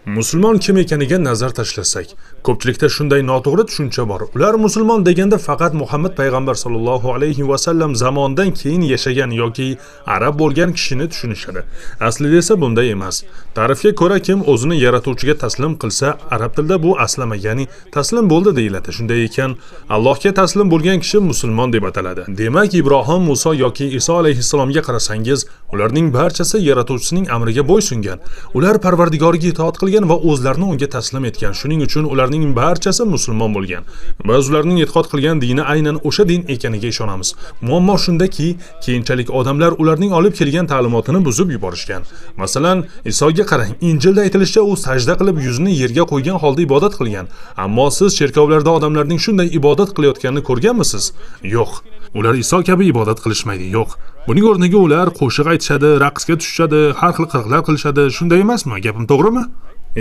Musulmon kim ekaniga nazar tashlasak, ko'pchilikda shunday noto'g'ri tushuncha bor. Ular musulmon deganda faqat Muhammad payg'ambar sollallohu alayhi va sallam zamonidan keyin yashagan yoki arab bo'lgan kishini tushunishadi. Aslida esa bunday emas. Ta'rifga ko'ra kim o'zini yaratuvchiga taslim qilsa, arab tilida bu aslama, ya'ni taslim bo'ldi deyiladi. Shunday ekan, Allohga taslim bo'lgan kishi musulmon deb ataladi. Demak, Ibrohim, Muso yoki Iso alayhissalomga qarasangiz, ularning barchasi yaratuvchisining amriga bo'ysungan. Ular Parvardigoriga itoat qilgan va o'zlarini unga taslim etgan. Shuning uchun ularning barchasi musulmon bo'lgan. Biz ularning e'tiqod qilgan dini aynan o'sha din ekaniga ishonamiz. Muammo shundaki, keyinchalik odamlar ularning olib kelgan ta'limotini buzib yuborishgan. Masalan, Isoga qarang, Injilda aytilishicha u sajda qilib yuzini yerga qo'ygan holda ibodat qilgan. Ammo siz cherkovlarda odamlarning shunday ibodat qilayotganini ko'rganmisiz? Yo'q. Ular Iso kabi ibodat qilishmaydi, yo'q. Buning o'rniga ular qo'shiq aytishadi, raqsga tushishadi, har xil qilqlar qilishadi. Shunday emasmi? Gapim to'g'rimi?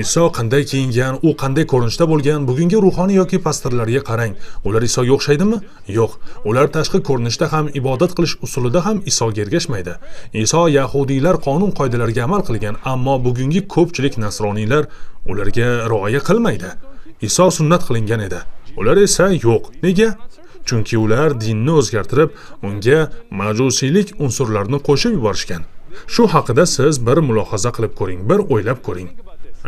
Iso qanday kiyingan, u qanday ko'rinishda bo'lgan, bugungi ruhoniy yoki pastorlarga qarang. Ular Isoga o'xshaydimi? Yo'q. Ular tashqi ko'rinishda ham, ibodat qilish usulida ham Isoga ergashmaydi. Iso yahudiylar qonun-qoidalariga amal qilgan, ammo bugungi ko'pchilik nasroniylar ularga rioya qilmaydi. Iso sunnat qilingan edi. Ular esa yo'q. Nega? Chunki ular dinni o'zgartirib, unga majusiylik unsurlarini qo'shib yuborishgan. Shu haqida siz bir mulohaza qilib ko'ring, bir o'ylab ko'ring.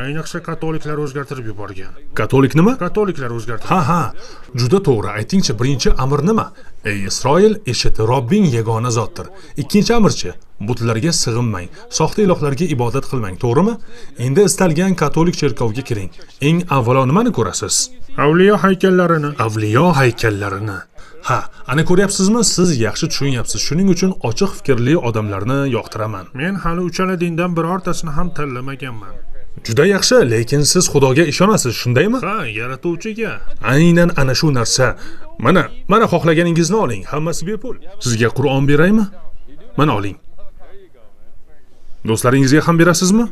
Ayniqsa katoliklar o'zgartirib yuborgan. Katolik nima? Katoliklar o'zgartirib. Ha, juda to'g'ri. Aytingchi, birinchi amr nima? Ey Isroil, eshit, Robbing yagona zotdir. Ikkinchi amrchi, butlarga sig'inmang, soxta ilohlarga ibodat qilmang, to'g'rimi? Endi istalgan katolik cherkovga kiring. Eng avvalo nimani ko'rasiz? Avliyo haykallarini. Avliyo haykallarini. Ha, ana ko'ryapsizmi? Siz yaxshi tushunyapsiz. Shuning uchun ochiq fikrli odamlarni yoqtiraman. Men hali uchala dindan birortasini ham tanlamaganman. Juda yaxshi, lekin siz Xudoga ishonasiz, shundaymi? Ha, yaratuvchiga. Aynan ana shu narsa. Mana xohlaganingizni oling, hammasi bepul. Sizga Qur'on beraymi? Mana oling. Do'stlaringizga ham berasizmi?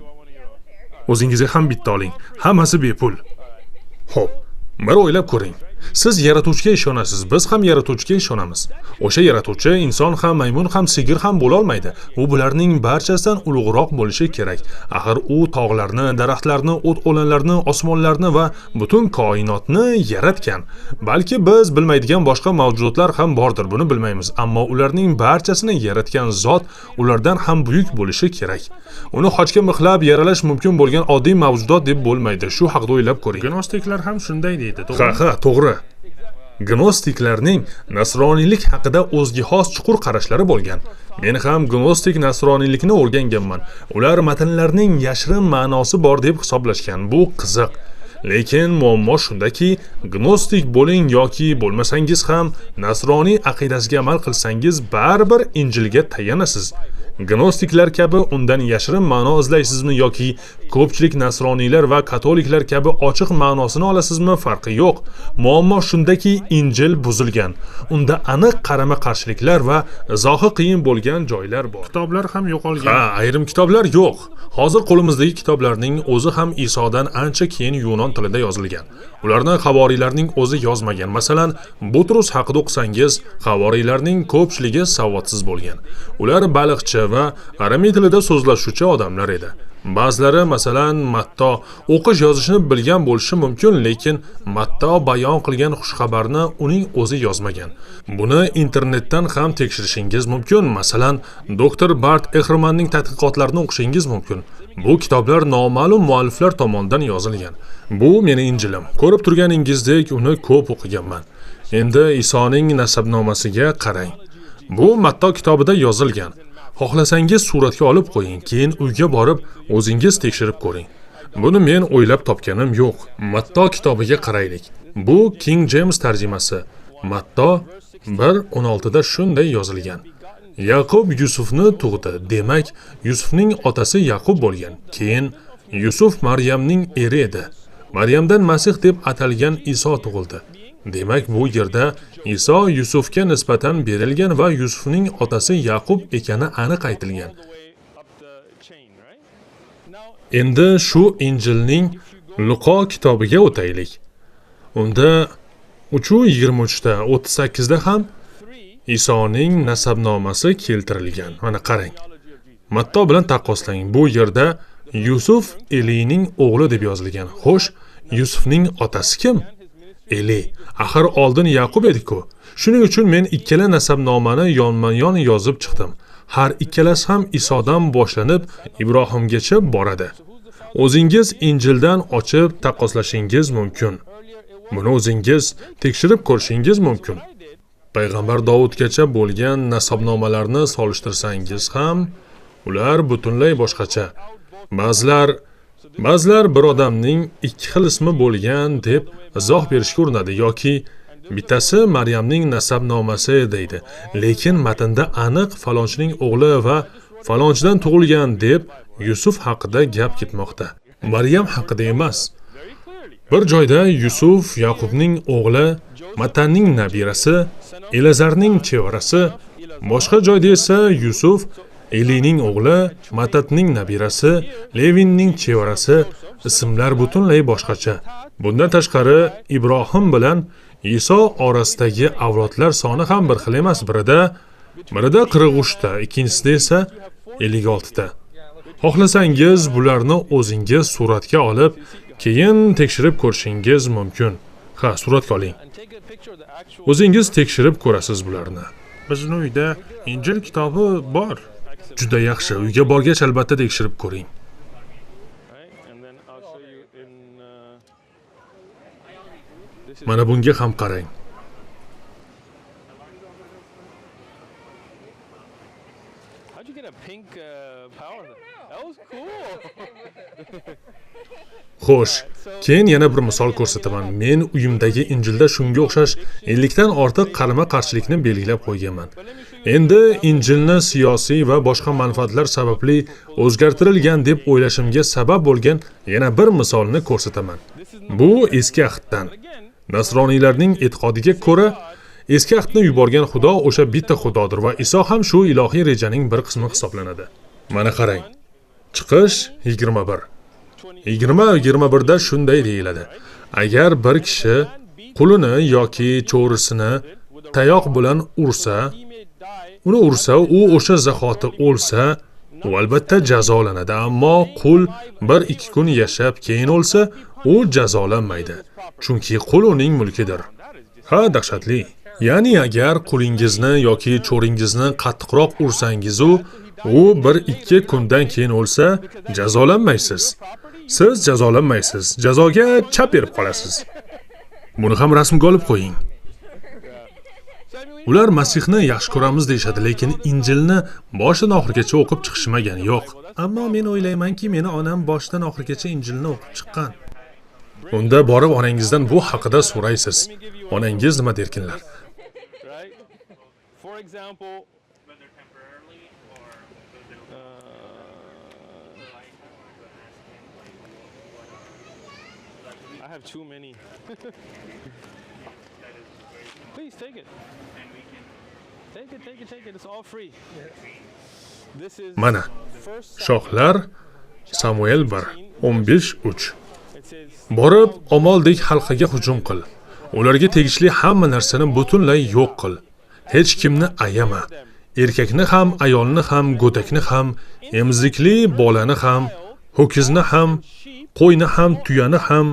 O'zingizga ham bitta oling. Hammasi bepul. Xo'p, bir o'ylab ko'ring. Siz yaratuvchiga ishonasiz, biz ham yaratuvchiga ishonamiz. O'sha yaratuvchi inson ham, maymun ham, sigir ham bo'la olmaydi. U bularning barchasidan ulug'roq bo'lishi kerak. Axir u tog'larni, daraxtlarni, o't-o'lanlarni, osmonlarni va butun koinotni yaratgan. Balki biz bilmaydigan boshqa mavjudotlar ham bordir, buni bilmaymiz, ammo ularning barchasini yaratgan zot ulardan ham buyuk bo'lishi kerak. Uni xochga mixlab yaralash mumkin bo'lgan oddiy mavjudot deb bo'lmaydi. Shu haqida o'ylab ko'ring. Gnostiklar ham shunday deydi, to'g'rimi? Ha, to'g'ri. Gnostiklarning nasroniylik haqida o'ziga xos chuqur qarashlari bo'lgan. Men ham gnostik nasroniylikni o'rganganman. Ular matnlarning yashirin ma'nosi bor deb hisoblashgan. Bu qiziq. Lekin muammo shundaki, gnostik bo'ling yoki bo'lmasangiz ham nasroniy aqidasiga amal qilsangiz baribir Injilga tayanasiz. Gnostiklar kabi undan yashirin ma'no izlaysizmi yoki ko'pchilik nasroniylar va katoliklar kabi ochiq ma'nosini olasizmi, farqi yo'q. Muammo shundaki, Injil buzilgan. Unda aniq qarama-qarshiliklar va izohi qiyin bo'lgan joylar bor. Kitoblar ham yo'qolgan. Ha, ayrim kitoblar yo'q. Hozir qo'limizdagi kitoblarning o'zi ham Isodan ancha keyin yunon tilida yozilgan. Ularni havoriylarning o'zi yozmagan. Masalan, Butrus haqida o'qisangiz, havoriylarning ko'pchiligi savodsiz bo'lgan. Ular baliqchi va aramiy tilida so'zlashuvchi odamlar edi. Ba'zilari, masalan, Matto o'qish yozishni bilgan bo'lishi mumkin, lekin Matto bayon qilgan xushxabarni uning o'zi yozmagan. Buni internetdan ham tekshirishingiz mumkin. Masalan, doktor Bart Ehrmanning tadqiqotlarini o'qishingiz mumkin. Bu kitoblar noma'lum mualliflar tomonidan yozilgan. Bu meni Injilim. Ko'rib turganingizdek, uni ko'p o'qiganman. Endi Isoning nasabnomasiga qarang. Bu Matto kitobida yozilgan. Xohlasangiz suratga olib qo'ying, keyin uyga borib o'zingiz tekshirib ko'ring. Buni men o'ylab topganim yo'q. Matto kitobiga qaraylik. Bu King James tarjimasi. Matto 1:16 da shunday yozilgan. Yaqub Yusufni tug'di. Demak, Yusufning otasi Yaqub bo'lgan. Keyin Yusuf Maryamning eri edi. Maryamdan Masih deb atalgan Iso tug'ildi. Demak, bu yerda Iso Yusufga nisbatan berilgan va Yusufning otasi Yaqub ekani aniq aytilgan. Endi shu Injilning Luqo kitobiga o'taylik. Unda 3:23 da 38 da ham Isoning nasabnomasi keltirilgan. Mana qarang. Matto bilan taqqoslang. Bu yerda Yusuf Elining o'g'li deb yozilgan. Xo'sh, Yusufning otasi kim? Eli. Axir oldin Yaqub edi-ku. Shuning uchun men ikkala nasabnomani yonma-yon yozib chiqdim. Har ikkalasi ham Isodan boshlanib Ibrohimgacha boradi. O'zingiz Injildan ochib taqqoslashingiz mumkin. Buni o'zingiz tekshirib ko'rishingiz mumkin. Payg'ambar Davudgacha bo'lgan nasabnomalarni solishtirsangiz ham, ular butunlay boshqacha. Ba'zilar bir odamning ikki xil ismi bo'lgan deb izoh berishga urinadi yoki bittasi Maryamning nasabnomasi deydi, lekin matnda aniq falonchining o'g'li va falonchidan tug'ilgan deb Yusuf haqida gap ketmoqda. Maryam haqida emas. Bir joyda Yusuf Yaqubning o'g'li, Matanning nabirasi, Elazarning chevarasi, boshqa joyda esa Yusuf Elining o'g'li, Matatning nabirasi, Levinning chevarasi, ismlar butunlay boshqacha. Bundan tashqari Ibrohim bilan Iso orasidagi avlodlar soni ham bir xil emas. Birida 43 ta, ikkinchisida esa 56 ta. Xohlasangiz bularni o'zingiz suratga olib, keyin tekshirib ko'rishingiz mumkin. Ha, suratga oling. O'zingiz tekshirib ko'rasiz bularni. Bizning uyda Injil kitobi bor. Juda yaxshi. Uyga borgach albatta tekshirib ko'ring. Mana bunga ham qarang. Xo'sh, keyin yana bir misol ko'rsataman. Men uyimdagi Injilda shunga o'xshash 50 dan ortiq qarama-qarshilikni belgilab qo'yganman. Endi Injilni siyosiy va boshqa manfaatlar sababli o'zgartirilgan deb o'ylashimga sabab bo'lgan yana bir misolni ko'rsataman. Bu eski ahddan. Nasroniylarning e'tiqodiga ko'ra, eski ahdni yuborgan Xudo o'sha bitta Xudodir va Iso ham shu ilohiy rejaning bir qismi hisoblanadi. Mana qarang. Chiqish 21. 20-21 da shunday deyiladi. Agar bir kishi qulini yoki cho'risini tayoq bilan ursa, u o'sha zahoti o'lsa, u albatta jazolanadi. Ammo qul 1-2 kun yashab keyin o'lsa, u jazolanmaydi. Chunki qul uning mulkidir. Ha, dahshatli. Ya'ni agar qulingizni yoki cho'ringizni qattiqroq ursangiz, u 1-2 kundan keyin o'lsa, jazolanmaysiz. Siz jazolanmaysiz. Jazoga chap berib qolasiz. Buni ham rasmga olib qo'ying. Ular Masihni yaxshi ko'ramiz deyshadi, lekin Injilni boshidan oxirigacha o'qib chiqishmagan, yo'q. Ammo men o'ylaymanki, meni onam boshidan oxirigacha Injilni o'qib chiqqan. Unda borib onangizdan bu haqida so'raysiz. Onangiz nima derkinlar? I have too many. Please take it. Take it. It's all free. This is Mana Shohlar Samuel 1:15-3. Borib omoldek xalqiga hujum qil. Ularga tegishli hamma narsani butunlay yo'q qil. Hech kimni ayama. Erkakni ham, ayolni ham, go'dakni ham, emizikli bolani ham, ho'kizni ham, qo'yni ham, tuyani ham,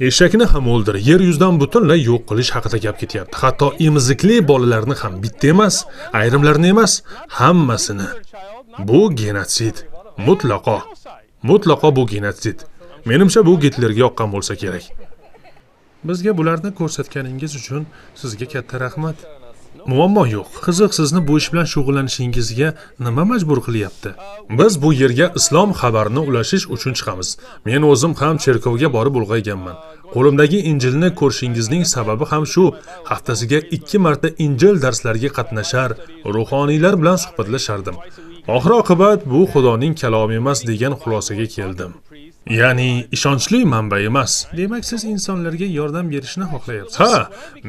eshakni ham o'ldir. Yer yuzidan butunlay yo'q qilish haqida gap ketyapti. Hatto emizikli bolalarni ham, bitta emas, ayrimlarini emas, hammasini. Bu genotsid. Mutlaqo bu genotsid. Menimcha bu Gitlerga yoqqan bo'lsa kerak. Bizga bularni ko'rsatganingiz uchun sizga katta rahmat. Muammo yo'q. Qiziq, sizni bu ish bilan shug'ullanishingizga nima majbur qilyapti? Biz bu yerga islom xabarini ulashish uchun chiqamiz. Men o'zim ham cherkovga borib ulg'ayganman. Qo'limdagi Injilni ko'rishingizning sababi ham shu. Haftasiga 2 marta Injil darslariga qatnashar, ruhoniylar bilan suhbatlashardim. Oxir-oqibat bu Xudoning kalomi emas degan xulosaga keldim. Ya'ni ishonchli manba emas. Demak, siz insonlarga yordam berishni xohlayapsiz. Ha,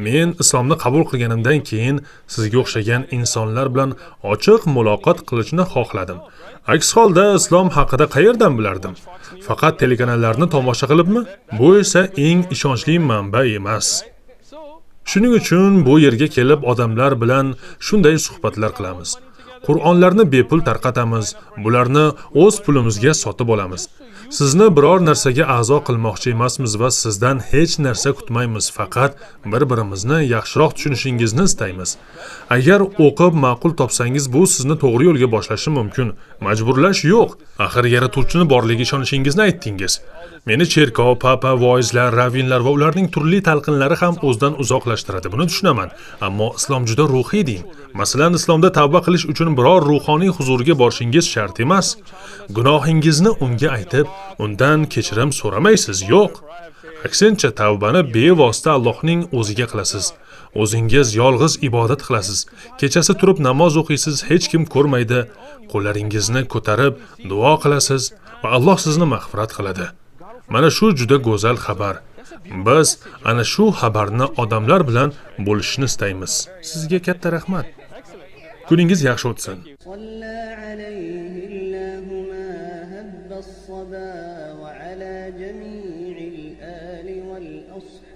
men islomni qabul qilganimdan keyin sizga o'xshagan insonlar bilan ochiq muloqot qilishni xohladim. Aks holda islom haqida qayerdan bilardim? Faqat telekanallarni tomosha qilibmi? Bu esa eng ishonchli manba emas. Shuning uchun bu yerga kelib odamlar bilan shunday suhbatlar qilamiz. Qur'onlarni bepul tarqatamiz, bularni o'z pulimizga sotib olamiz. Sizni biror narsaga a'zo qilmoqchi emasmiz va sizdan hech narsa kutmaymiz, faqat bir-birimizni yaxshiroq tushunishingizni istaymiz. Agar o'qib ma'qul topsangiz, bu sizni to'g'ri yo'lga boshlashi mumkin. Majburlash yo'q. Axir yaratuvchini borligiga ishonishingizni aytdingiz. Meni cherkov, papa, voizlar, ravinlar va ularning turli talqinlari ham o'zdan uzoqlashtiradi. Buni tushunaman. Ammo islom juda ruhiy din. Masalan, islomda tavba qilish uchun biror ruhoniy huzuriga borishingiz shart emas. Gunohingizni unga aytib, undan kechirim so'ramaysiz, yo'q. Aksincha, tavbani bevosita Allohning o'ziga qilasiz. O'zingiz yolg'iz ibodat qilasiz. Kechasi turib namoz o'qiysiz, hech kim ko'rmaydi. Qo'llaringizni ko'tarib duo qilasiz va Alloh sizni mag'firat qiladi. Mana shu juda go'zal xabar. Biz ana shu xabarni odamlar bilan bo'lishni istaymiz. Sizga katta rahmat. Kuningiz yaxshi o'tsin. صلى عليه الله ما هب الصبا وعلى جميع الآل والأصحاب